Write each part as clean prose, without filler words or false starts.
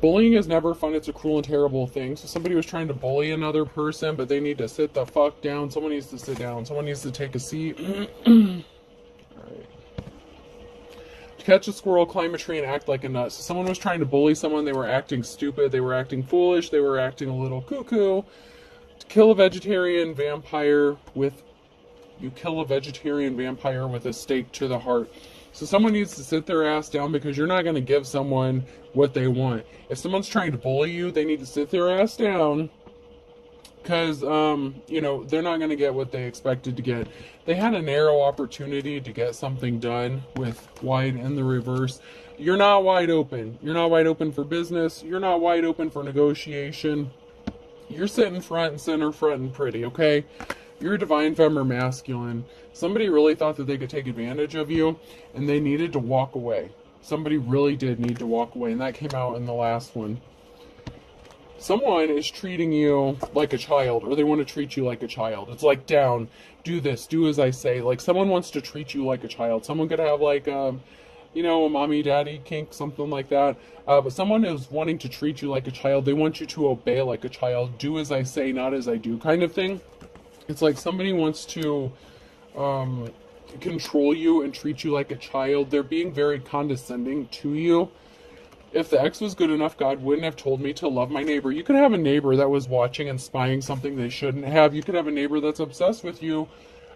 bullying is never fun. It's a cruel and terrible thing. So somebody was trying to bully another person, but they need to sit the fuck down. Someone needs to sit down. Someone needs to take a seat. Alright. Catch a squirrel, climb a tree, and act like a nut. So someone was trying to bully someone. They were acting stupid. They were acting foolish. They were acting a little cuckoo. To kill a vegetarian vampire with... You kill a vegetarian vampire with a stake to the heart. So someone needs to sit their ass down because you're not going to give someone what they want. If someone's trying to bully you, they need to sit their ass down because, you know, they're not going to get what they expected to get. They had a narrow opportunity to get something done with wide in the reverse. You're not wide open. You're not wide open for business. You're not wide open for negotiation. You're sitting front and center, front and pretty, okay? You're a divine femme or masculine. Somebody really thought that they could take advantage of you, and they needed to walk away. Somebody really did need to walk away, and that came out in the last one. Someone is treating you like a child, or they want to treat you like a child. It's like, down, do this, do as I say. Like, someone wants to treat you like a child. Someone could have, like, you know, a mommy, daddy kink, something like that. But someone is wanting to treat you like a child. They want you to obey like a child. Do as I say, not as I do, kind of thing. It's like somebody wants to control you and treat you like a child. They're being very condescending to you. If the ex was good enough, God wouldn't have told me to love my neighbor. You could have a neighbor that was watching and spying something they shouldn't have. You could have a neighbor that's obsessed with you,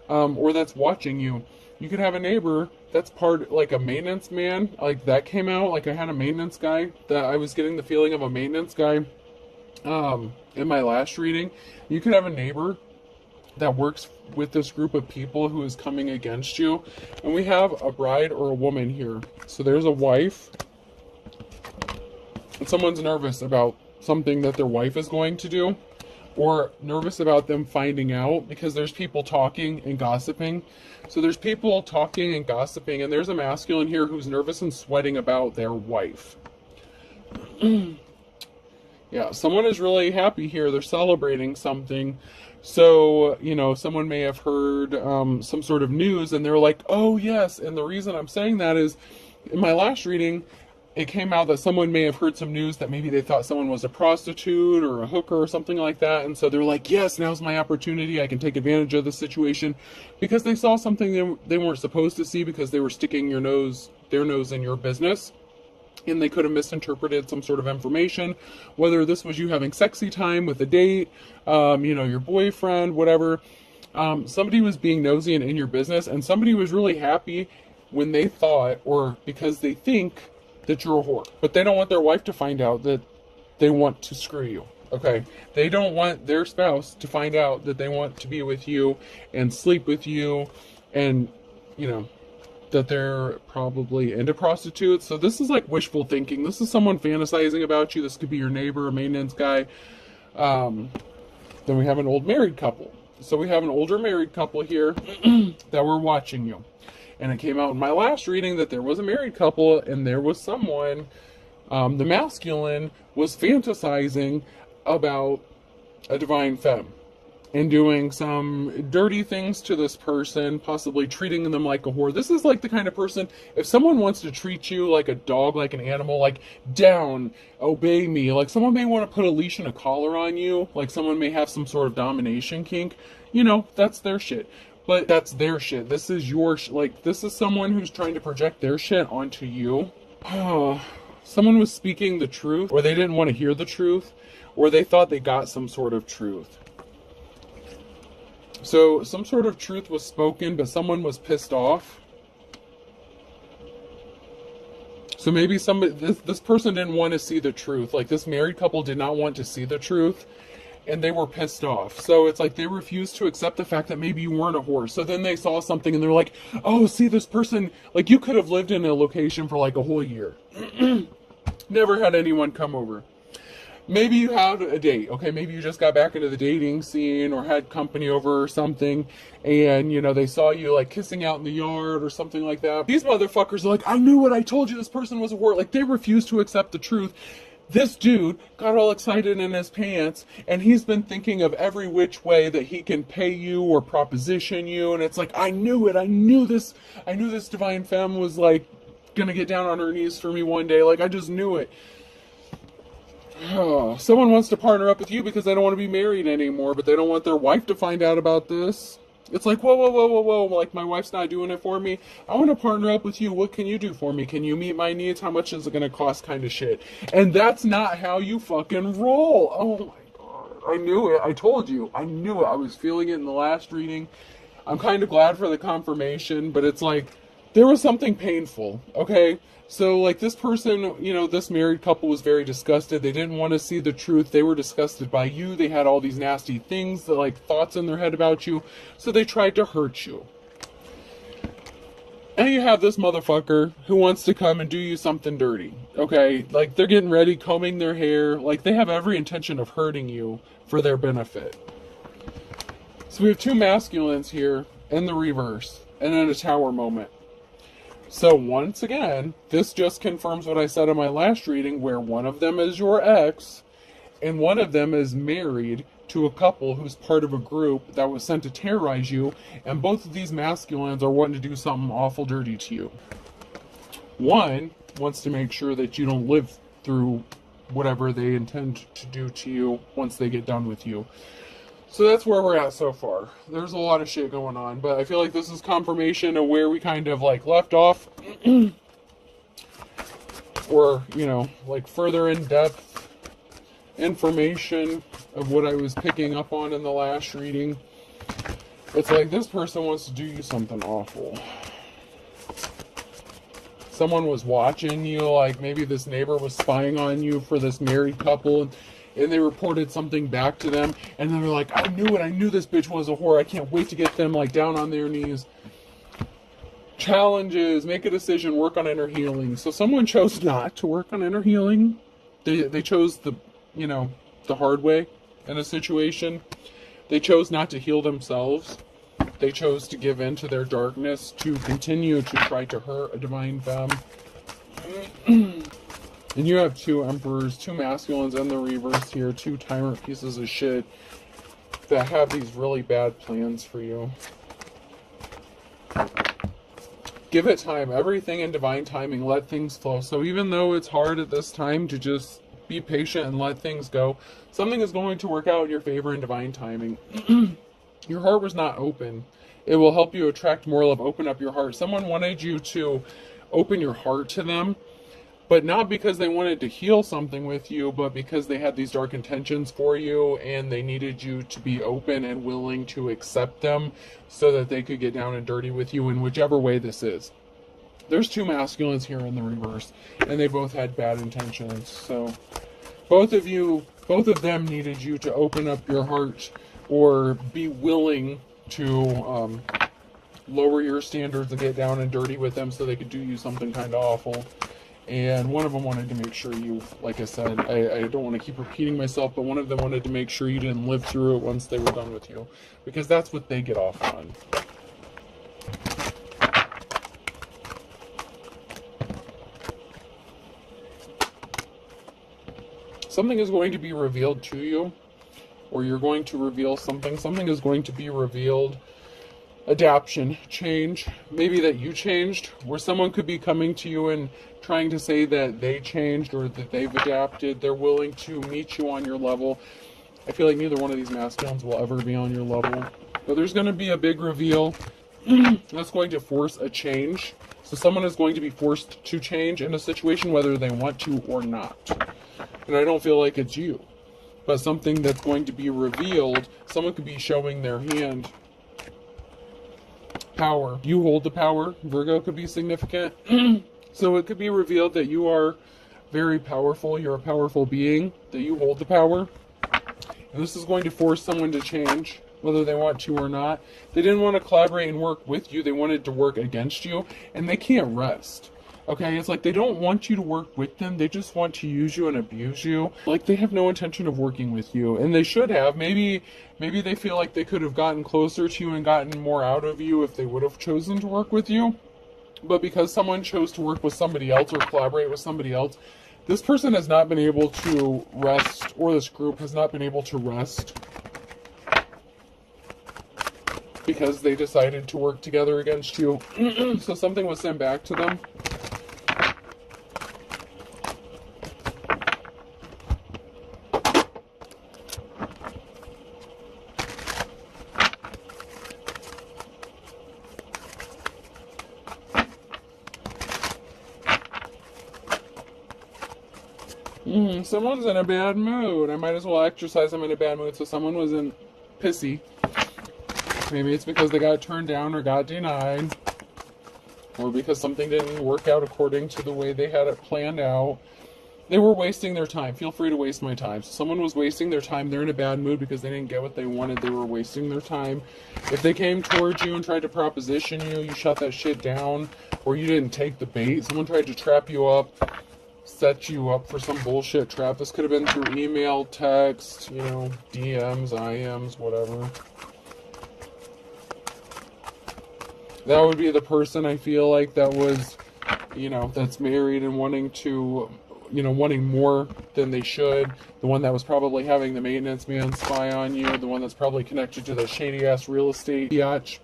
or that's watching you. You could have a neighbor that's part, like a maintenance man. Like that came out, like I had a maintenance guy, that I was getting the feeling of a maintenance guy in my last reading. You could have a neighbor that works with this group of people who is coming against you. And we have a bride or a woman here. So there's a wife. And someone's nervous about something that their wife is going to do. Or nervous about them finding out, because there's people talking and gossiping. So there's people talking and gossiping, and there's a masculine here who's nervous and sweating about their wife. Yeah, someone is really happy here. They're celebrating something. So, you know, someone may have heard some sort of news, and they're like, oh, yes. And the reason I'm saying that is, in my last reading, it came out that someone may have heard some news that maybe they thought someone was a prostitute or a hooker or something like that. And so they're like, yes, now's my opportunity. I can take advantage of the situation, because they saw something they weren't supposed to see, because they were sticking their nose in your business. And they could have misinterpreted some sort of information, whether this was you having sexy time with a date, you know, your boyfriend, whatever. Somebody was being nosy and in your business, and somebody was really happy when they thought, or because they think that you're a whore. But they don't want their wife to find out that they want to screw you, okay? They don't want their spouse to find out that they want to be with you and sleep with you, and, you know, that they're probably into prostitutes. So this is like wishful thinking. This is someone fantasizing about you. This could be your neighbor, a maintenance guy. Then we have an old married couple. So we have an older married couple here that were watching you. And it came out in my last reading that there was a married couple, and there was someone, the masculine, was fantasizing about a divine femme and doing some dirty things to this person, possibly treating them like a whore. This is like the kind of person, if someone wants to treat you like a dog, like an animal, like, down, obey me, like someone may want to put a leash and a collar on you, like someone may have some sort of domination kink, you know, that's their shit. But that's their shit. This is your like, this is someone who's trying to project their shit onto you. Someone was speaking the truth, or they didn't want to hear the truth, or they thought they got some sort of truth. So some sort of truth was spoken, but someone was pissed off. So maybe this person didn't want to see the truth. Like, this married couple did not want to see the truth, and they were pissed off. So it's like they refused to accept the fact that maybe you weren't a whore. So then they saw something and they're like, oh, see, this person, like, you could have lived in a location for like a whole year. Never had anyone come over. Maybe you had a date, okay? Maybe you just got back into the dating scene or had company over or something, and, you know, they saw you, like, kissing out in the yard or something like that. These motherfuckers are like, I knew it, I told you this person was a whore. Like, they refused to accept the truth. This dude got all excited in his pants, and he's been thinking of every which way that he can pay you or proposition you, and it's like, I knew it, I knew this divine femme was, like, gonna get down on her knees for me one day. Like, I just knew it. Someone wants to partner up with you because they don't want to be married anymore, but they don't want their wife to find out about this. It's like, whoa, whoa, whoa, whoa, whoa. Like, my wife's not doing it for me. I want to partner up with you. What can you do for me? Can you meet my needs? How much is it going to cost, kind of shit? And that's not how you fucking roll. Oh my God. I knew it. I told you. I knew it. I was feeling it in the last reading. I'm kind of glad for the confirmation, but it's like, there was something painful, okay? So, like, this person, you know, this married couple was very disgusted. They didn't want to see the truth. They were disgusted by you. They had all these nasty things, like, thoughts in their head about you. So they tried to hurt you. And you have this motherfucker who wants to come and do you something dirty, okay? Like, they're getting ready, combing their hair. Like, they have every intention of hurting you for their benefit. So we have two masculines here in the reverse, and then a tower moment. So once again, this just confirms what I said in my last reading, where one of them is your ex, and one of them is married to a couple who's part of a group that was sent to terrorize you, and both of these masculines are wanting to do something awful dirty to you. One wants to make sure that you don't live through whatever they intend to do to you once they get done with you. So that's where we're at so far. There's a lot of shit going on, but I feel like this is confirmation of where we kind of like left off. Or, you know, like further in-depth information of what I was picking up on in the last reading. It's like this person wants to do you something awful. Someone was watching you, like maybe this neighbor was spying on you for this married couple, and they reported something back to them, and then they're like, I knew it, I knew this bitch was a whore, I can't wait to get them like down on their knees. Challenges, make a decision, work on inner healing. So someone chose not to work on inner healing. They chose the, you know, the hard way in a situation. They chose not to heal themselves. They chose to give in to their darkness, to continue to try to hurt a divine femme. And you have two emperors, two masculines in the reverse here, two tyrant pieces of shit that have these really bad plans for you. Give it time. Everything in divine timing. Let things flow. So even though it's hard at this time to just be patient and let things go, something is going to work out in your favor in divine timing. Your heart was not open. It will help you attract more love. Open up your heart. Someone wanted you to open your heart to them, but not because they wanted to heal something with you, but because they had these dark intentions for you, and they needed you to be open and willing to accept them so that they could get down and dirty with you in whichever way this is. There's two masculines here in the reverse, and they both had bad intentions. So both of them needed you to open up your heart or be willing to lower your standards and get down and dirty with them so they could do you something kind of awful. And one of them wanted to make sure you, like I said, I don't want to keep repeating myself, but one of them wanted to make sure you didn't live through it once they were done with you, because that's what they get off on. Something is going to be revealed to you, or you're going to reveal something. Something is going to be revealed. Adaption, change, maybe that you changed, where someone could be coming to you and trying to say that they changed or that they've adapted. They're willing to meet you on your level. I feel like neither one of these masculines will ever be on your level, but there's going to be a big reveal that's going to force a change. So someone is going to be forced to change in a situation whether they want to or not. And I don't feel like it's you, but something that's going to be revealed. Someone could be showing their hand. Power. You hold the power. Virgo could be significant. So it could be revealed that you are very powerful. You're a powerful being. That you hold the power. And this is going to force someone to change, whether they want to or not. They didn't want to collaborate and work with you. They wanted to work against you. And they can't rest. Okay, it's like they don't want you to work with them. They just want to use you and abuse you. Like they have no intention of working with you. And they should have. Maybe they feel like they could have gotten closer to you and gotten more out of you if they would have chosen to work with you. But because someone chose to work with somebody else or collaborate with somebody else, this person has not been able to rest, or this group has not been able to rest, because they decided to work together against you. So something was sent back to them. Someone's in a bad mood. I might as well exercise I'm in a bad mood. So someone was in pissy. Maybe it's because they got turned down or got denied. Or because something didn't work out according to the way they had it planned out. They were wasting their time. Feel free to waste my time. So someone was wasting their time. They're in a bad mood because they didn't get what they wanted. They were wasting their time. If they came towards you and tried to proposition you, you shut that shit down, or you didn't take the bait. Someone tried to trap you up, set you up for some bullshit trap. This could have been through email, text, DMs, IMs, whatever. That would be the person I feel like that was, that's married and wanting to, wanting more than they should. The one that was probably having the maintenance man spy on you. The one that's probably connected to the shady ass real estate biatch.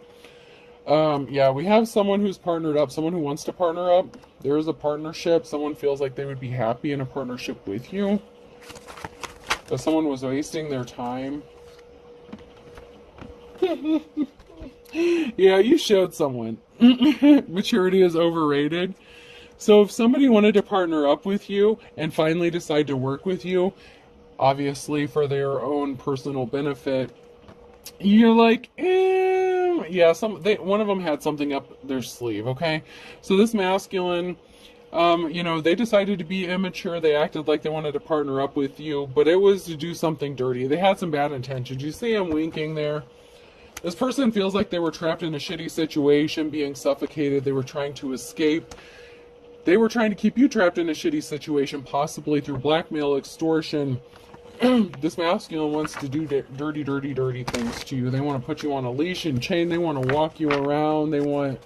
Yeah, we have someone who's partnered up, someone who wants to partner up. There is a partnership. Someone feels like they would be happy in a partnership with you. But someone was wasting their time. Yeah, you showed someone. Maturity is overrated. So if somebody wanted to partner up with you and finally decide to work with you, obviously for their own personal benefit, you're like, yeah, one of them had something up their sleeve, okay? So this masculine, they decided to be immature. They acted like they wanted to partner up with you, but it was to do something dirty. They had some bad intentions. You see I'm winking there? This person feels like they were trapped in a shitty situation, being suffocated. They were trying to escape. They were trying to keep you trapped in a shitty situation, possibly through blackmail, extortion. This masculine wants to do dirty, dirty, dirty things to you. They want to put you on a leash and chain. They want to walk you around. They want,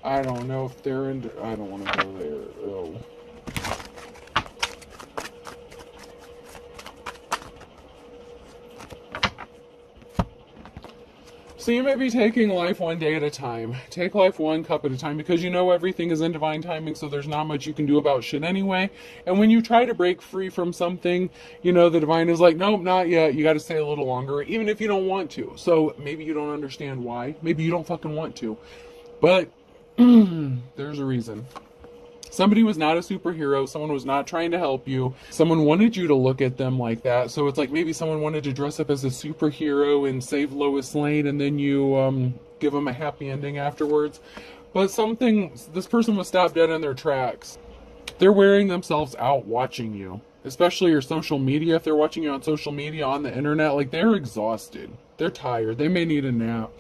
I don't know if they're into, I don't want to go there. Oh. So you may be taking life one day at a time. Take life one cup at a time, because everything is in divine timing, so there's not much you can do about shit anyway. And when you try to break free from something, the divine is like, nope, not yet. You got to stay a little longer, even if you don't want to. So maybe you don't understand why. Maybe you don't fucking want to. But there's a reason. Somebody was not a superhero. Someone was not trying to help you. Someone wanted you to look at them like that. So it's like maybe someone wanted to dress up as a superhero and save Lois Lane, and then you give them a happy ending afterwards. But this person was stopped dead in their tracks. They're wearing themselves out watching you, especially your social media. If they're watching you on social media, on the internet, like, they're exhausted. They're tired. They may need a nap.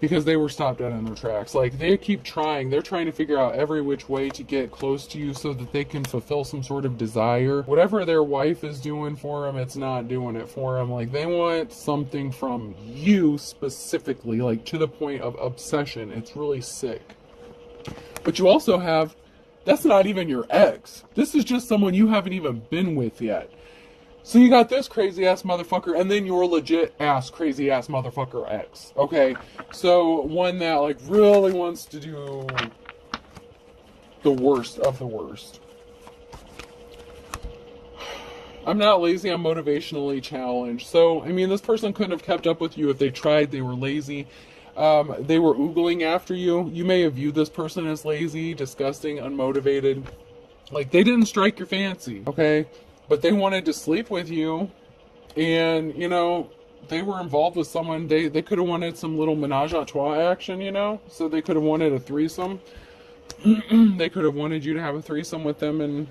Because they were stopped dead in their tracks. Like, they keep trying. They're trying to figure out every which way to get close to you so that they can fulfill some sort of desire. Whatever their wife is doing for them, it's not doing it for them. Like, they want something from you specifically, like, to the point of obsession. It's really sick. But you also have, that's not even your ex. This is just someone you haven't even been with yet. So you got this crazy ass motherfucker, and then your legit ass crazy ass motherfucker ex. Okay, so one that like really wants to do the worst of the worst. I'm not lazy, I'm motivationally challenged. So, this person couldn't have kept up with you if they tried. They were lazy. They were oogling after you. You may have viewed this person as lazy, disgusting, unmotivated. Like, they didn't strike your fancy, okay? But they wanted to sleep with you, and, they were involved with someone. They could have wanted some little menage a trois action, So they could have wanted a threesome. They could have wanted you to have a threesome with them, and,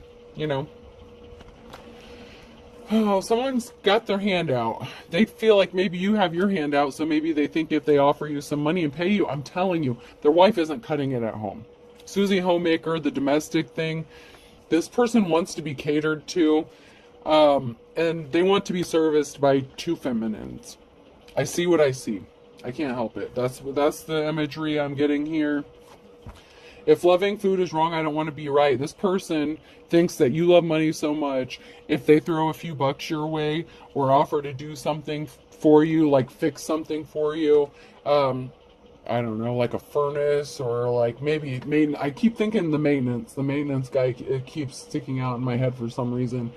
oh, someone's got their hand out. They feel like maybe you have your hand out, so maybe they think if they offer you some money and pay you, I'm telling you, their wife isn't cutting it at home. Susie Homemaker, the domestic thing, this person wants to be catered to, and they want to be serviced by two feminines. I see what I see. I can't help it. That's the imagery I'm getting here. If loving food is wrong, I don't want to be right. This person thinks that you love money so much, if they throw a few bucks your way or offer to do something for you, like fix something for you, I don't know, like a furnace, or like maybe I keep thinking the maintenance guy, it keeps sticking out in my head for some reason.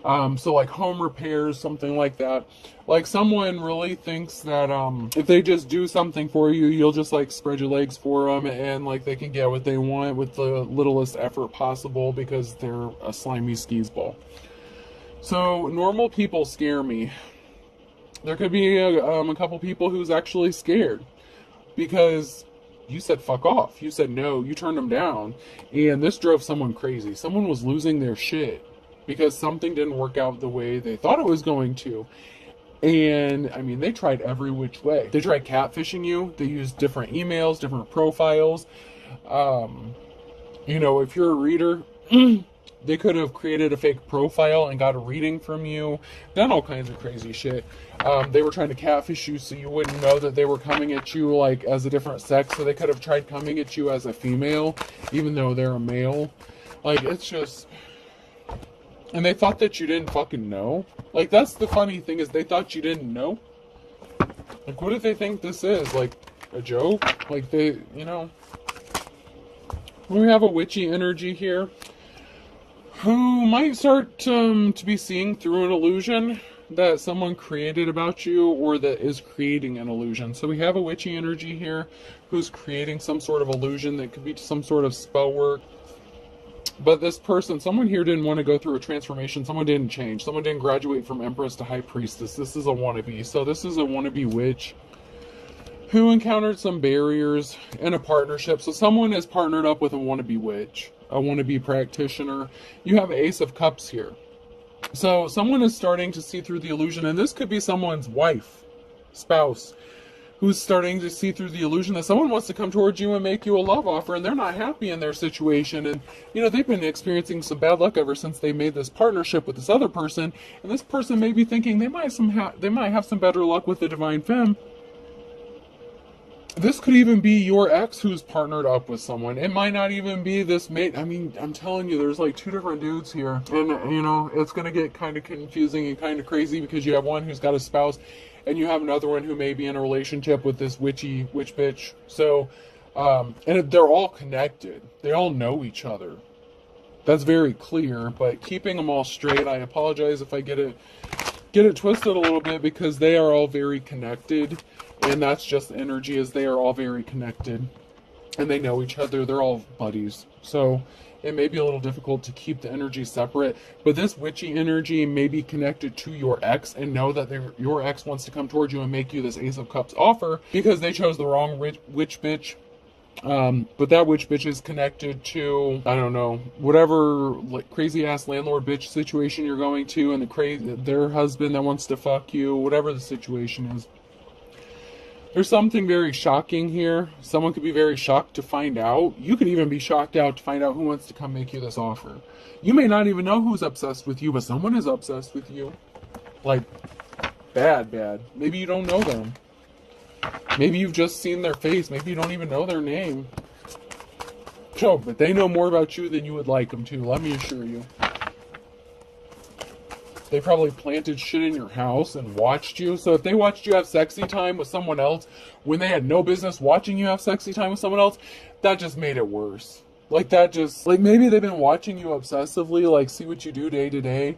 So like home repairs, something like that. Like, someone really thinks that if they just do something for you, you'll just like spread your legs for them, and like they can get what they want with the littlest effort possible because they're a slimy skis ball. So normal people scare me. There could be a couple people who's actually scared because you said fuck off. You said no. You turned them down. And this drove someone crazy. Someone was losing their shit because something didn't work out the way they thought it was going to. And I mean, they tried every which way. They tried catfishing you. They used different emails, different profiles. You know, if you're a reader, they could have created a fake profile and got a reading from you, done all kinds of crazy shit. They were trying to catfish you so you wouldn't know that they were coming at you like as a different sex. So they could have tried coming at you as a female, even though they're a male. Like, it's just... And they thought that you didn't fucking know. Like, that's the funny thing, is they thought you didn't know. Like, what do they think this is? Like, a joke? Like, they, you know... We have a witchy energy here, who might start to be seeing through an illusion that someone created about you, or that is creating an illusion. So we have a witchy energy here who's creating some sort of illusion that could be some sort of spell work. But this person, someone here didn't want to go through a transformation. Someone didn't change. Someone didn't graduate from Empress to High Priestess. This is a wannabe. So this is a wannabe witch who encountered some barriers in a partnership. So someone is partnered up with a wannabe witch, a wannabe practitioner. You have Ace of Cups here. So someone is starting to see through the illusion, and this could be someone's wife, spouse, who's starting to see through the illusion that someone wants to come towards you and make you a love offer, and they're not happy in their situation. And, you know, they've been experiencing some bad luck ever since they made this partnership with this other person. And this person may be thinking they might have some better luck with the Divine Femme. This could even be your ex who's partnered up with someone. It might not even be this mate. I mean, I'm telling you, there's like two different dudes here. And, you know, it's going to get kind of confusing and kind of crazy because you have one who's got a spouse and you have another one who may be in a relationship with this witch bitch. So, and they're all connected. They all know each other. That's very clear, but keeping them all straight, I apologize if I get it twisted a little bit, because they are all very connected. And that's just the energy, is they are all very connected and they know each other. They're all buddies. So it may be a little difficult to keep the energy separate, but this witchy energy may be connected to your ex and know that your ex wants to come towards you and make you this Ace of Cups offer because they chose the wrong witch bitch. But that witch bitch is connected to, I don't know, whatever like crazy ass landlord bitch situation you're going to, and their husband that wants to fuck you, whatever the situation is. There's something very shocking here. Someone could be very shocked to find out. You could even be shocked out to find out who wants to come make you this offer. You may not even know who's obsessed with you, but someone is obsessed with you. Like, bad. Maybe you don't know them. Maybe you've just seen their face. Maybe you don't even know their name. So, but they know more about you than you would like them to, let me assure you. They probably planted shit in your house and watched you. So if they watched you have sexy time with someone else when they had no business watching you have sexy time with someone else, that just made it worse. Like maybe they've been watching you obsessively, like see what you do day to day,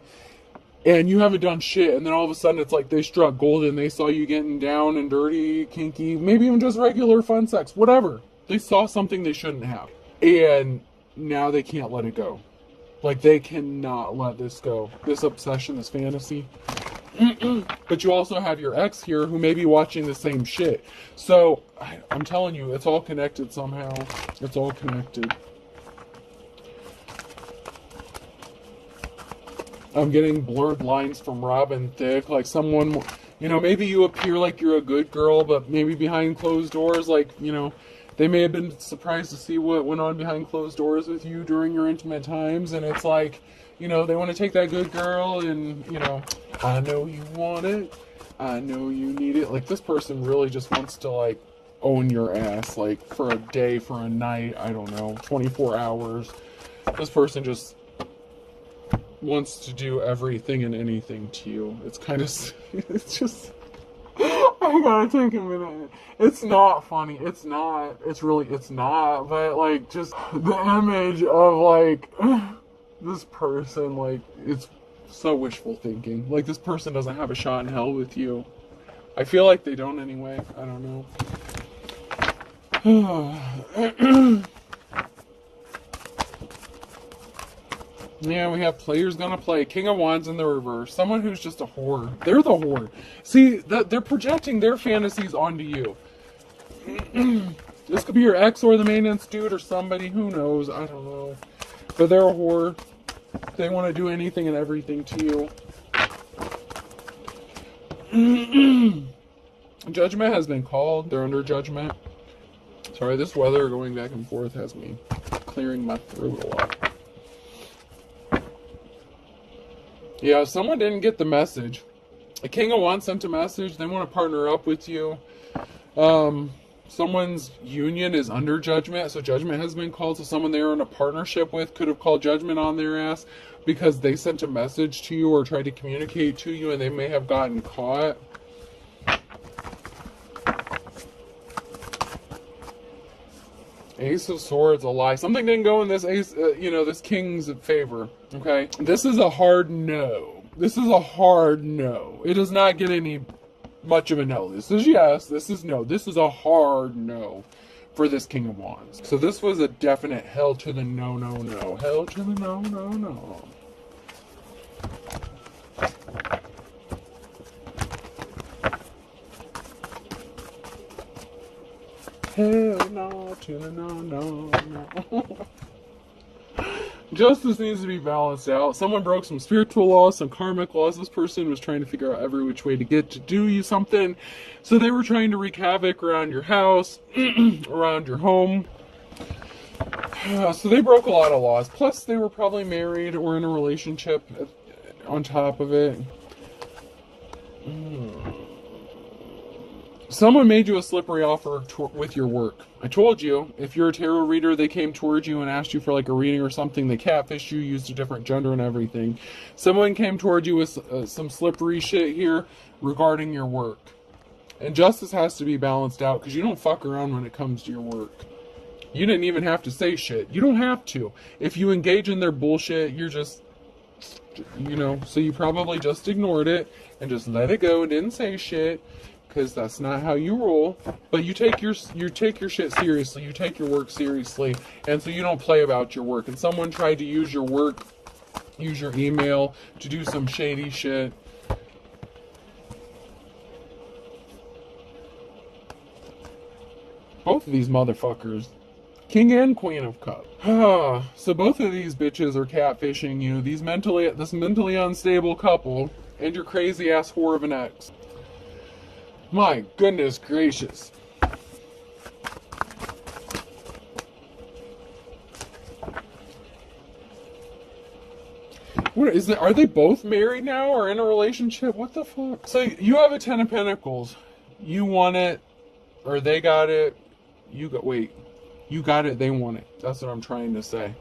and you haven't done shit, and then all of a sudden it's like they struck gold and they saw you getting down and dirty, kinky, maybe even just regular fun sex, whatever. They saw something they shouldn't have. And now they can't let it go. Like, they cannot let this go. This obsession, this fantasy. But you also have your ex here who may be watching the same shit. So, I'm telling you, it's all connected somehow. It's all connected. I'm getting blurred lines from Robin Thicke. Like, someone, you know, maybe you appear like you're a good girl, but maybe behind closed doors, like, you know, they may have been surprised to see what went on behind closed doors with you during your intimate times. And it's like, you know, they want to take that good girl and, you know, I know you want it. I know you need it. Like, this person really just wants to, like, own your ass, like, for a day, for a night, I don't know, 24 hours. This person just wants to do everything and anything to you. It's kind of, it's just... I gotta take a minute. It's not funny. It's not. It's not. But, like, just the image of, like, this person, like, it's so wishful thinking. Like, this person doesn't have a shot in hell with you. I feel like they don't anyway. I don't know. Yeah, we have players gonna play. King of Wands in the reverse. Someone who's just a whore. They're the whore. See, they're projecting their fantasies onto you. This could be your ex or the maintenance dude or somebody. Who knows? I don't know. But they're a whore. They want to do anything and everything to you. Judgment has been called. They're under judgment. Sorry, this weather going back and forth has me clearing my throat a lot. Yeah, someone didn't get the message. A King of Wands sent a message. They want to partner up with you. Someone's union is under judgment, so judgment has been called. So someone they were in a partnership with could have called judgment on their ass because they sent a message to you or tried to communicate to you, and they may have gotten caught. Ace of Swords, a lie. Something didn't go in this ace, this king's favor. Okay, this is a hard no. This is a hard no. It does not get any much of a no. This is yes. This is no. This is a hard no for this King of Wands. So this was a definite hell to the no, no, no. Hell to the no, no, no. Hell no to the no, no, no. Justice needs to be balanced out. Someone broke some spiritual laws, some karmic laws. This person was trying to figure out every which way to get to do you something. So they were trying to wreak havoc around your house, around your home. So they broke a lot of laws. Plus, they were probably married or in a relationship on top of it. Someone made you a slippery offer with your work. I told you, if you're a tarot reader, they came towards you and asked you for like a reading or something. They catfished you, used a different gender and everything. Someone came towards you with some slippery shit here regarding your work. And justice has to be balanced out because you don't fuck around when it comes to your work. You didn't even have to say shit. You don't have to. If you engage in their bullshit, you're just, so you probably just ignored it and just let it go and didn't say shit. Because that's not how you roll. But you take your shit seriously. You take your work seriously. And so you don't play about your work. And someone tried to use your work, use your email to do some shady shit. Both of these motherfuckers. King and Queen of Cups. So both of these bitches are catfishing you. This mentally unstable couple and your crazy ass whore of an ex. My goodness gracious. What is it? Are they both married now or in a relationship? What the fuck? So you have a 10 of Pentacles. You want it, or they got it. You got it, they want it. That's what I'm trying to say.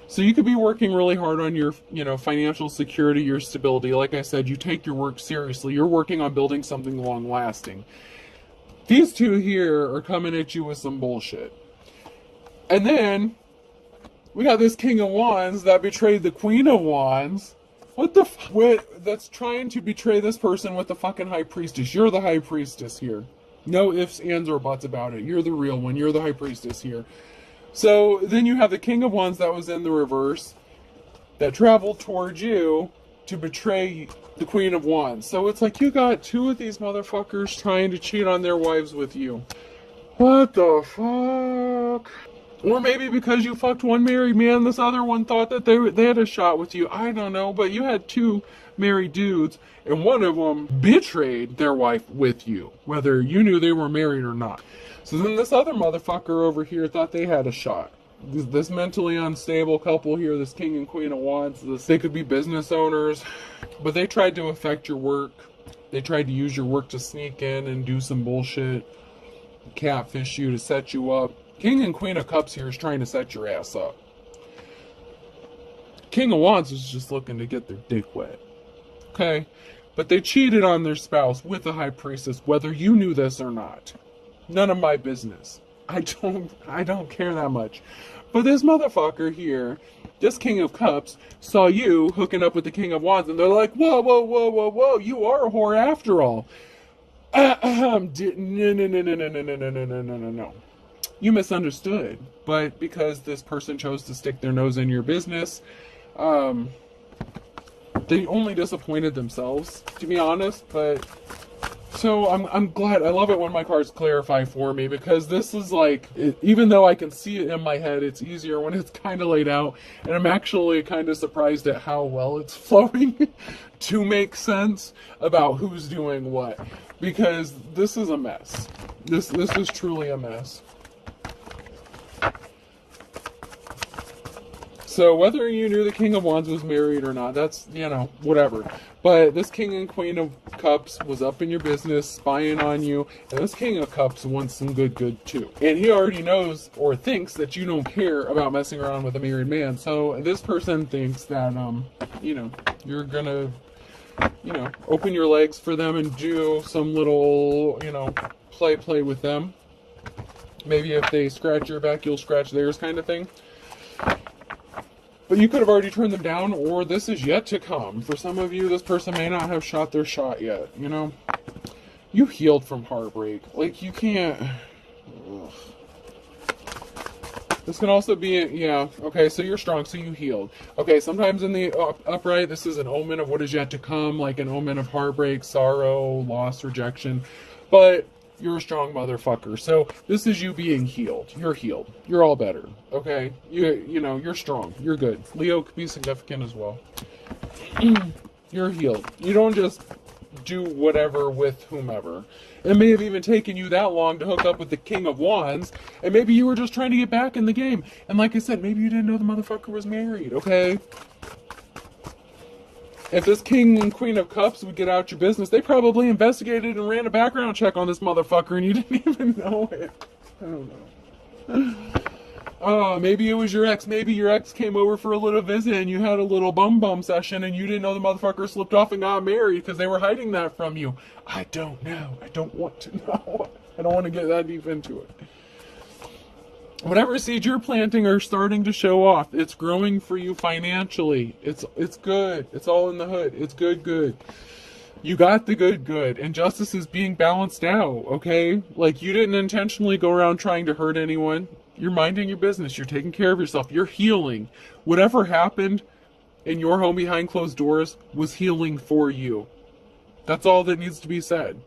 So you could be working really hard on your, financial security, your stability. Like I said, you take your work seriously. You're working on building something long lasting. These two here are coming at you with some bullshit. And then we got this King of Wands that betrayed the Queen of Wands. What the that's trying to betray this person with the fucking High Priestess. You're the High Priestess here. No ifs, ands, or buts about it. You're the real one. You're the High Priestess here. So then you have the King of Wands that was in the reverse that traveled towards you to betray the Queen of Wands. So it's like you got two of these motherfuckers trying to cheat on their wives with you. What the fuck? Or maybe because you fucked one married man, this other one thought that they had a shot with you. I don't know, but you had two married dudes, and one of them betrayed their wife with you, whether you knew they were married or not. So then this other motherfucker over here thought they had a shot. This mentally unstable couple here, this King and Queen of Wands, they could be business owners, but they tried to affect your work. They tried to use your work to sneak in and do some bullshit, catfish you to set you up. King and Queen of Cups here is trying to set your ass up. King of Wands is just looking to get their dick wet. Okay? But they cheated on their spouse with the High Priestess, whether you knew this or not. None of my business. I don't care that much. But this motherfucker here, this King of Cups, saw you hooking up with the King of Wands, and they're like, whoa, whoa, whoa, whoa, whoa, you are a whore after all. No. You misunderstood. But because this person chose to stick their nose in your business, They only disappointed themselves, to be honest, but so I'm glad. I love it when my cards clarify for me, because this is like, even though I can see it in my head, it's easier when it's kind of laid out, and I'm actually kind of surprised at how well it's flowing to make sense about who's doing what, because this is a mess. This is truly a mess. So whether you knew the King of Wands was married or not, that's, whatever. But this King and Queen of Cups was up in your business, spying on you. And this King of Cups wants some good too. And he already knows or thinks that you don't care about messing around with a married man. So this person thinks that, you're gonna, open your legs for them and do some little, play with them. Maybe if they scratch your back, you'll scratch theirs, kind of thing. But you could have already turned them down, or this is yet to come. For some of you, this person may not have shot their shot yet, You healed from heartbreak. Like, you can't... Ugh. This can also be, okay, so you're strong, so you healed. Okay, sometimes in the upright, this is an omen of what is yet to come, like an omen of heartbreak, sorrow, loss, rejection. But you're a strong motherfucker. So this is you being healed. You're healed. You're all better. Okay? You're strong. You're good. Leo could be significant as well. You're healed. You don't just do whatever with whomever. It may have even taken you that long to hook up with the King of Wands, and maybe you were just trying to get back in the game. And like I said, maybe you didn't know the motherfucker was married, okay? If this King and Queen of Cups would get out your business, they probably investigated and ran a background check on this motherfucker and you didn't even know it. I don't know. Oh, maybe it was your ex. Maybe your ex came over for a little visit and you had a little bum session and you didn't know the motherfucker slipped off and got married because they were hiding that from you. I don't know. I don't want to know. I don't want to get that deep into it. Whatever seeds you're planting are starting to show off. It's growing for you financially. It's good. It's all in the hood. It's good. You got the good. And justice is being balanced out, okay? Like, you didn't intentionally go around trying to hurt anyone. You're minding your business. You're taking care of yourself. You're healing. Whatever happened in your home behind closed doors was healing for you. That's all that needs to be said.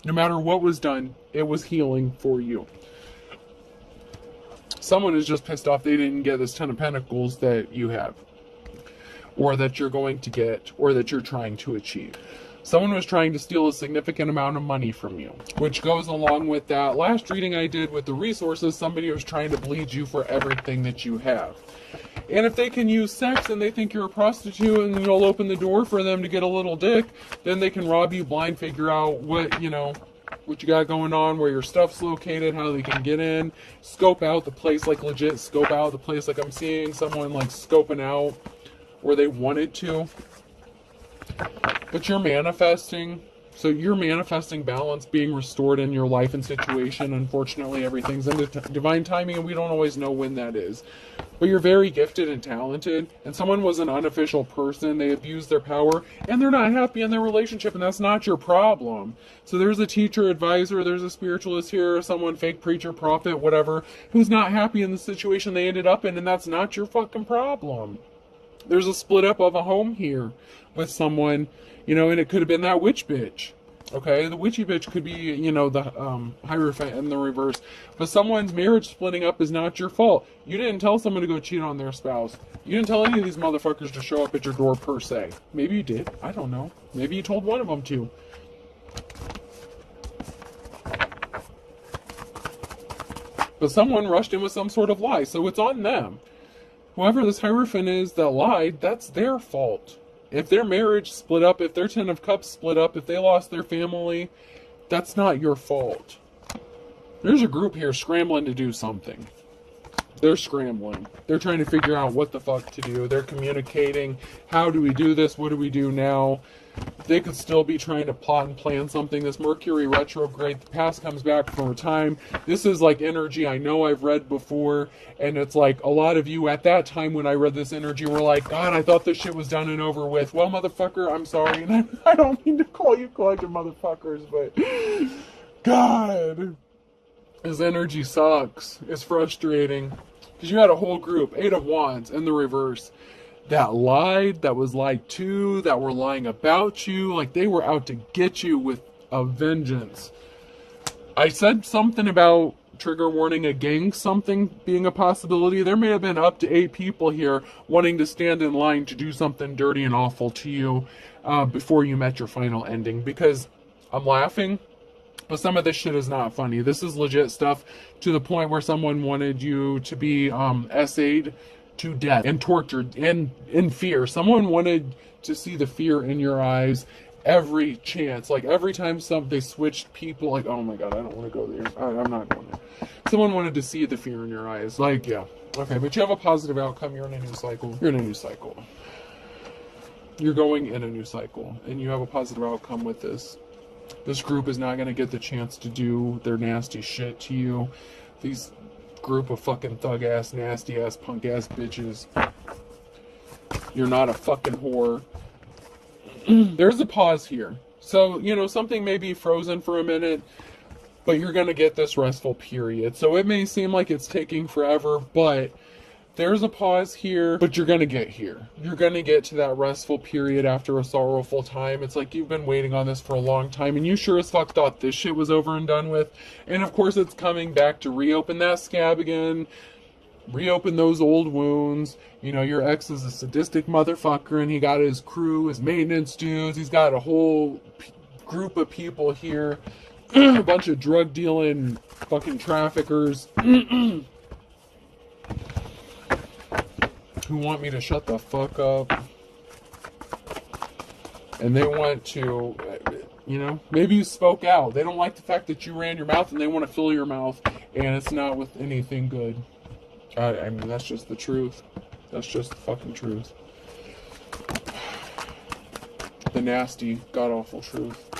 No matter what was done, it was healing for you. Someone is just pissed off they didn't get this 10 of Pentacles that you have, or that you're going to get, or that you're trying to achieve. Someone was trying to steal a significant amount of money from you, which goes along with that last reading I did with the resources. Somebody was trying to bleed you for everything that you have. And if they can use sex and they think you're a prostitute and you'll open the door for them to get a little dick, then they can rob you blind, figure out what you got going on, where your stuff's located, how they can get in, scope out the place, like legit scope out the place, like I'm seeing someone like scoping out where they wanted to. But you're manifesting, so you're manifesting balance being restored in your life and situation. Unfortunately, everything's in divine timing and we don't always know when that is. But you're very gifted and talented, and someone was an unofficial person. They abused their power and they're not happy in their relationship, and that's not your problem. So there's a teacher, advisor, there's a spiritualist here, someone, fake preacher, prophet, whatever, who's not happy in the situation they ended up in, and that's not your fucking problem. There's a split up of a home here with someone, and it could have been that witch bitch. Okay, the witchy bitch could be, the Hierophant in the reverse. But someone's marriage splitting up is not your fault. You didn't tell someone to go cheat on their spouse. You didn't tell any of these motherfuckers to show up at your door per se. Maybe you did. I don't know. Maybe you told one of them to. But someone rushed in with some sort of lie, so it's on them. Whoever this Hierophant is that lied, that's their fault. If their marriage split up, if their 10 of Cups split up, if they lost their family, that's not your fault. There's a group here scrambling to do something. They're scrambling. They're trying to figure out what the fuck to do. They're communicating. How do we do this? What do we do now? They could still be trying to plot and plan something. This Mercury retrograde, the past comes back for a time. This is like energy I know I've read before. And it's like a lot of you at that time when I read this energy were like, God, I thought this shit was done and over with. Well, motherfucker, I'm sorry. And I don't mean to call you collective motherfuckers, but God, this energy sucks. It's frustrating. Because you had a whole group, 8 of Wands in the reverse. that lied, that was lied to, that were lying about you. Like, they were out to get you with a vengeance. I said something about, trigger warning, a gang something being a possibility. There may have been up to 8 people here wanting to stand in line to do something dirty and awful to you before you met your final ending. Because I'm laughing, but some of this shit is not funny. This is legit stuff, to the point where someone wanted you to be essayed to death and tortured and in fear. Someone wanted to see the fear in your eyes every chance. Like, every time they switched people, like, oh my god, I don't want to go there. I'm not going there. Someone wanted to see the fear in your eyes. Like, yeah. Okay, but you have a positive outcome. You're in a new cycle. You're in a new cycle. You're going in a new cycle. And you have a positive outcome with this. This group is not going to get the chance to do their nasty shit to you. These group of fucking thug-ass, nasty-ass, punk-ass bitches. You're not a fucking whore. There's a pause here. So, you know, something may be frozen for a minute, but you're going to get this restful period. So it may seem like it's taking forever, but there's a pause here, but you're going to get here. You're going to get to that restful period after a sorrowful time. It's like you've been waiting on this for a long time, and you sure as fuck thought this shit was over and done with. And of course it's coming back to reopen that scab again, reopen those old wounds. You know, your ex is a sadistic motherfucker, and he got his crew, his maintenance dudes. He's got a whole group of people here, a bunch of drug dealing fucking traffickers who want me to shut the fuck up. And they want to, you know, maybe you spoke out. They don't like the fact that you ran your mouth, and they want to fill your mouth, and it's not with anything good. I mean, that's just the truth. That's just the fucking truth. The nasty, god-awful truth.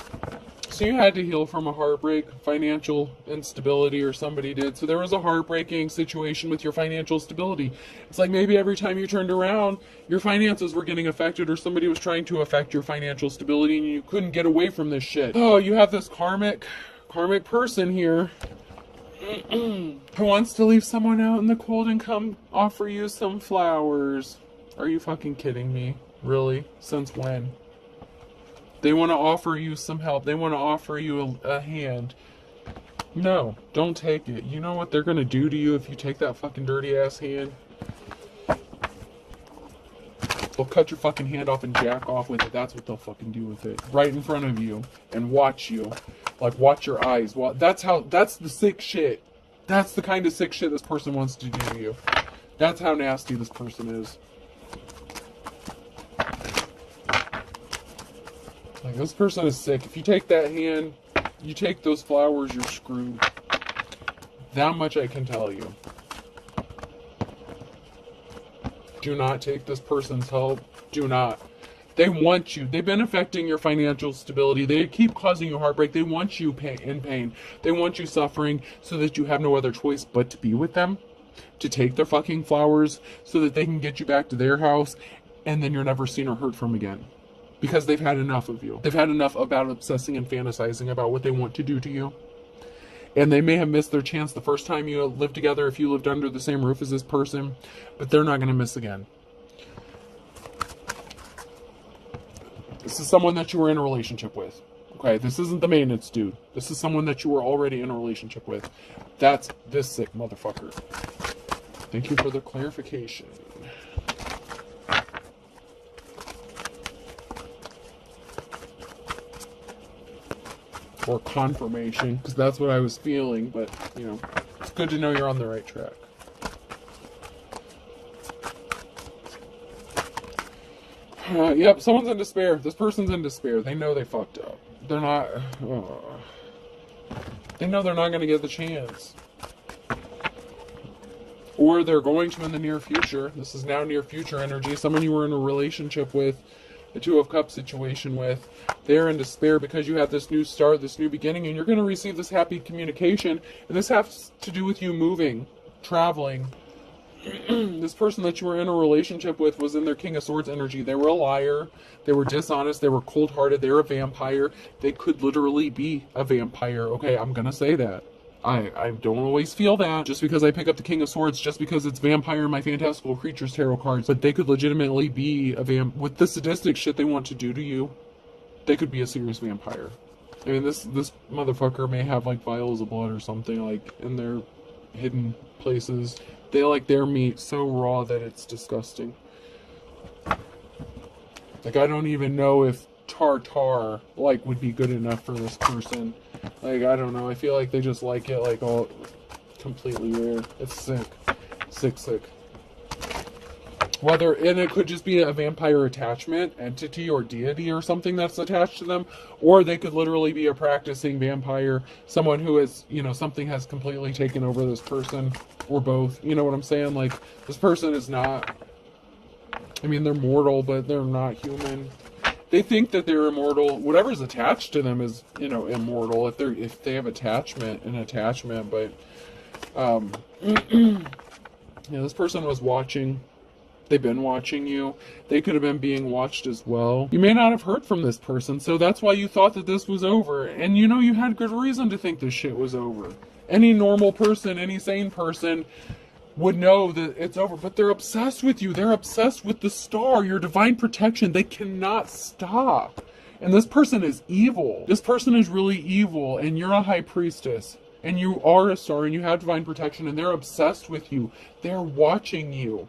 So you had to heal from a heartbreak, financial instability, or somebody did. So there was a heartbreaking situation with your financial stability. It's like maybe every time you turned around, your finances were getting affected, or somebody was trying to affect your financial stability, and you couldn't get away from this shit. Oh, you have this karmic person here who wants to leave someone out in the cold and come offer you some flowers. Are you fucking kidding me? Really? Since when? They want to offer you some help. They want to offer you a hand. No, don't take it. You know what they're going to do to you if you take that fucking dirty ass hand? They'll cut your fucking hand off and jack off with it. That's what they'll fucking do with it. Right in front of you. And watch you. Like, watch your eyes. That's the sick shit. That's the kind of sick shit this person wants to do to you. That's how nasty this person is. Like, this person is sick. If you take that hand, you take those flowers, you're screwed. That much I can tell you. Do not take this person's help. Do not. They want you. They've been affecting your financial stability. They keep causing you heartbreak. They want you in pain. They want you suffering so that you have no other choice but to be with them. To take their fucking flowers so that they can get you back to their house, and then you're never seen or heard from again. Because they've had enough of you. They've had enough about obsessing and fantasizing about what they want to do to you. And they may have missed their chance the first time you lived together, if you lived under the same roof as this person, but they're not going to miss again. This is someone that you were in a relationship with. Okay, this isn't the maintenance dude. This is someone that you were already in a relationship with. That's this sick motherfucker. Thank you for the clarification. Or confirmation, because that's what I was feeling, but, you know, it's good to know you're on the right track. Yep, someone's in despair. This person's in despair. They know they fucked up. They're not... They know they're not going to get the chance. Or they're going to in the near future. This is now near future energy. Someone you were in a relationship with, the Two of Cups situation with, they're in despair because you have this new start, this new beginning, and you're going to receive this happy communication. And this has to do with you moving, traveling. This person that you were in a relationship with was in their King of Swords energy. They were a liar. They were dishonest. They were cold-hearted. They were a vampire. They could literally be a vampire. Okay, I'm going to say that. I don't always feel that just because I pick up the King of Swords, just because it's vampire in my fantastical creatures tarot cards, but they could legitimately be a with the sadistic shit they want to do to you. They could be a serious vampire. I mean, this motherfucker may have like vials of blood or something like in their hidden places. They like their meat so raw that it's disgusting. Like, I don't even know if tartar like would be good enough for this person. Like, I don't know. I feel like they just like it like all completely rare. It's sick. Sick. And it could just be a vampire attachment, entity, or deity or something that's attached to them, or they could literally be a practicing vampire, someone who is, something has completely taken over this person, or both. You know what I'm saying? Like, this person is not, I mean, they're mortal, but they're not human. They think that they're immortal. Whatever's attached to them is, immortal if they have an attachment, but this person was watching. They've been watching you. They could have been being watched as well. You may not have heard from this person, so that's why you thought that this was over. And you had good reason to think this shit was over. Any normal person, any sane person would know that it's over, but they're obsessed with you. They're obsessed with the star, your divine protection. They cannot stop. And this person is evil. This person is really evil, and you're a high priestess. And you are a star, and you have divine protection, and they're obsessed with you. They're watching you.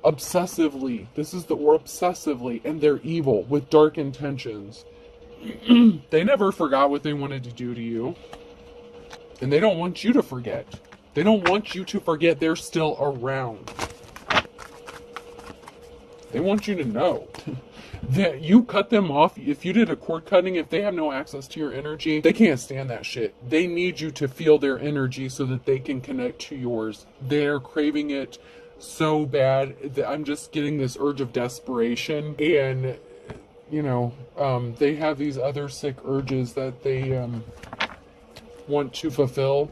Obsessively. This is the word, obsessively, and they're evil with dark intentions. They never forgot what they wanted to do to you, and they don't want you to forget. They don't want you to forget they're still around. They want you to know that you cut them off. If you did a cord cutting, if they have no access to your energy, they can't stand that shit. They need you to feel their energy so that they can connect to yours. They're craving it so bad that I'm just getting this urge of desperation, and they have these other sick urges that they want to fulfill,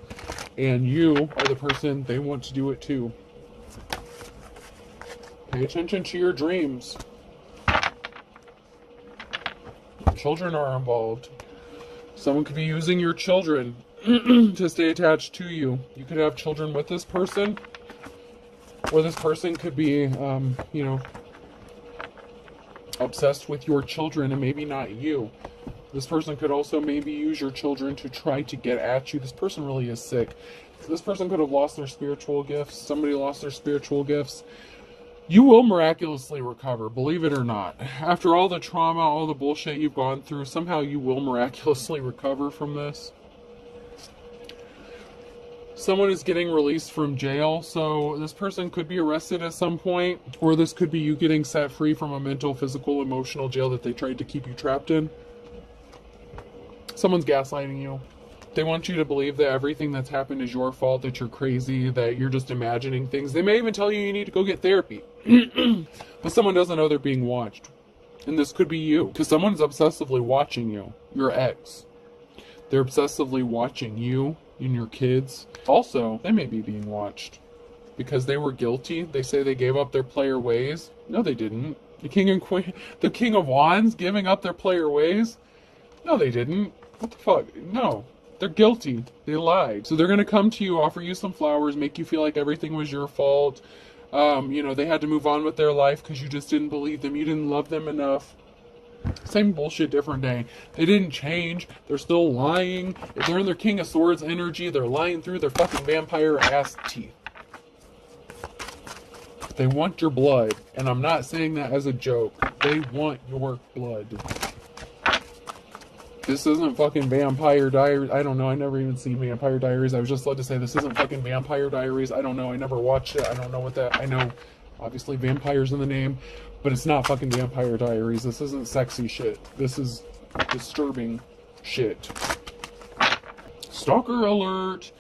and you are the person they want to do it to. Pay attention to your dreams. Children are involved. Someone could be using your children to stay attached to you. You could have children with this person, or this person could be, obsessed with your children and maybe not you. This person could also maybe use your children to try to get at you. This person really is sick. This person could have lost their spiritual gifts. Somebody lost their spiritual gifts. You will miraculously recover, believe it or not. After all the trauma, all the bullshit you've gone through, somehow you will miraculously recover from this. Someone is getting released from jail, so this person could be arrested at some point, or this could be you getting set free from a mental, physical, emotional jail that they tried to keep you trapped in. Someone's gaslighting you. They want you to believe that everything that's happened is your fault, that you're crazy, that you're just imagining things. They may even tell you need to go get therapy. But someone doesn't know they're being watched. And this could be you, because someone's obsessively watching you, your ex. They're obsessively watching you and your kids. Also, they may be being watched because they were guilty. They say they gave up their player ways. No, they didn't. The king and queen, the king of wands giving up their player ways? No, they didn't. What the fuck? No. They're guilty. They lied. So they're going to come to you, offer you some flowers, make you feel like everything was your fault. They had to move on with their life because you just didn't believe them. You didn't love them enough. Same bullshit, different day. They didn't change. They're still lying. If they're in their King of Swords energy, they're lying through their fucking vampire ass teeth. They want your blood. And I'm not saying that as a joke. They want your blood. This isn't fucking Vampire Diaries. I don't know. I never even seen Vampire Diaries. I was just led to say this isn't fucking Vampire Diaries. I don't know. I never watched it. I don't know what that... I know, obviously, vampires in the name. But it's not fucking Vampire Diaries. This isn't sexy shit. This is disturbing shit. Stalker alert.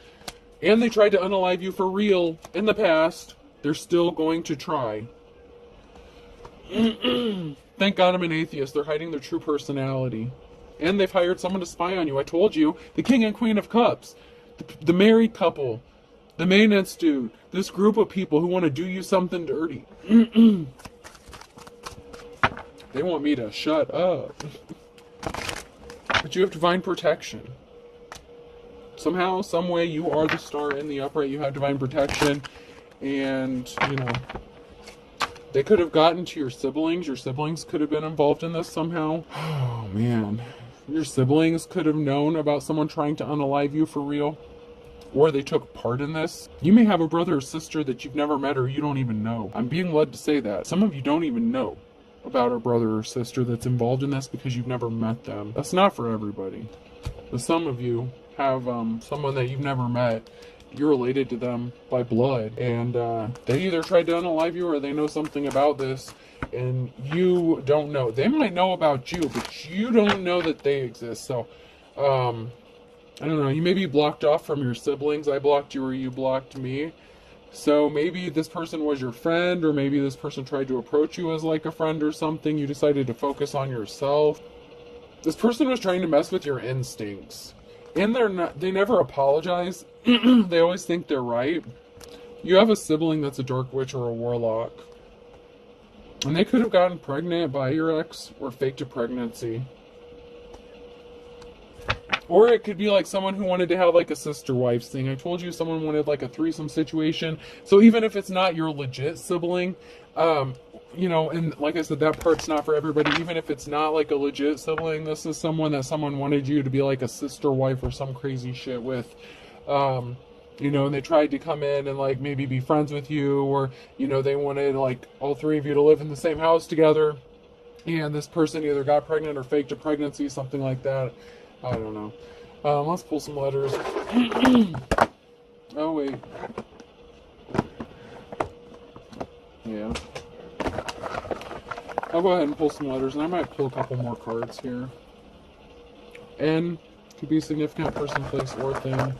And they tried to unalive you for real in the past. They're still going to try. Thank God I'm an atheist. They're hiding their true personality. And they've hired someone to spy on you. I told you. The King and Queen of Cups. The married couple. The maintenance dude. This group of people who want to do you something dirty. They want me to shut up. But you have divine protection. Somehow, some way, you are the star in the upright. You have divine protection. And, you know, they could have gotten to your siblings. Your siblings could have been involved in this somehow. Oh, man. Your siblings could have known about someone trying to unalive you for real. Or they took part in this. You may have a brother or sister that you've never met or you don't even know. I'm being led to say that. Some of you don't even know about a brother or sister that's involved in this because you've never met them. That's not for everybody. But some of you have someone that you've never met. You're related to them by blood, and they either tried to unalive you or they know something about this and you don't know. They might know about you, but you don't know that they exist. So I don't know, you may be blocked off from your siblings. I blocked you or you blocked me. So maybe this person was your friend, or maybe this person tried to approach you as like a friend or something. You decided to focus on yourself. This person was trying to mess with your instincts. And they never apologize. They always think they're right. You have a sibling that's a dark witch or a warlock. And they could have gotten pregnant by your ex or faked a pregnancy. Or it could be like someone who wanted to have like a sister wives thing. I told you someone wanted like a threesome situation. So even if it's not your legit sibling, you know, and like I said, that part's not for everybody. Even if it's not like a legit sibling, this is someone that someone wanted you to be like a sister wife or some crazy shit with. You know, and they tried to come in and like maybe be friends with you, or, you know, they wanted like all three of you to live in the same house together. And this person either got pregnant or faked a pregnancy, something like that. I don't know. Let's pull some letters. Oh, wait. Yeah. I'll go ahead and pull some letters, and I might pull a couple more cards here. N could be significant person, place, or thing.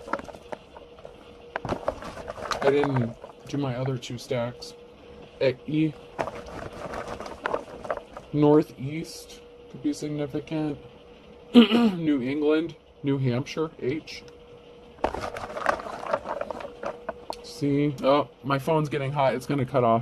I didn't do my other two stacks. E. Northeast could be significant. New England, New Hampshire, H. C. Oh, my phone's getting hot. It's going to cut off.